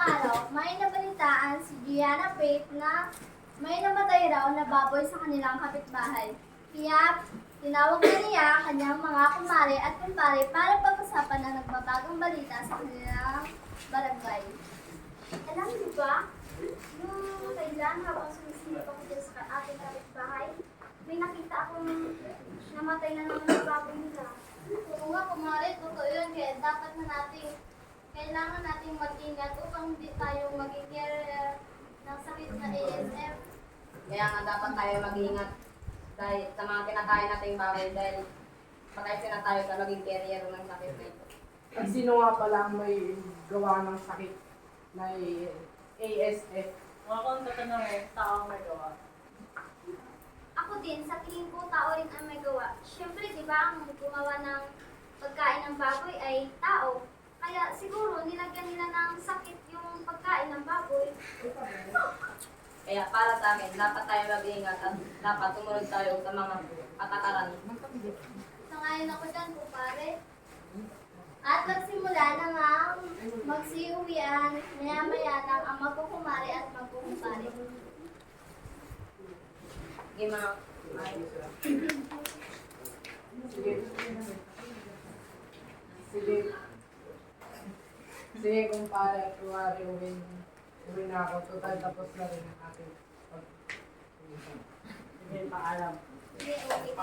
araw, may nabalitaan si Gianna Faith na may namatay raw na baboy sa kanilang kapitbahay. Kaya tinawag na niya kanyang mga kumare at kumpare para pag-usapan ang nagbabagong balita sa kanilang barangay. Alam niyo ba, nung kailan habang sumisilip ako dyan sa ating kapitbahay, may nakita akong namatay na naman ng baboy nila. Oo nga, kumare, totoo yun. Kaya dapat na kailangan nating mag-ingat upang hindi tayo maging carrier ng sakit na ASF. Kaya nga dapat tayo mag-ingat dahil sa mga kinakain nating baboy dahil patay sila tayo sa maging carrier ng sakit na ito. At sino nga pala ang may gawa ng sakit na ASF? Kung tatanungin, tao ang may gawa. Ako din, sa tingin ko, tao rin ang may gawa. Siyempre, di ba, ang gumawa ng pagkain ng baboy ay tao. Kaya siguro, nilagyan nila ng sakit yung pagkain ng baboy. Kaya para sa akin, dapat tayo mag-ingat at dapat tumunod tayo sa mga patakaran. Sangayon ako dyan, kumpare. At nagsimula na nga magsiuwian, maya-maya ng ang magkukumari at magkukumpare. Sige mga Sige. Sige. Sige kung para kumari uwi na ako. Total tapos na rin ang ating pag-uusap. Sige, paalam. Sige, okay.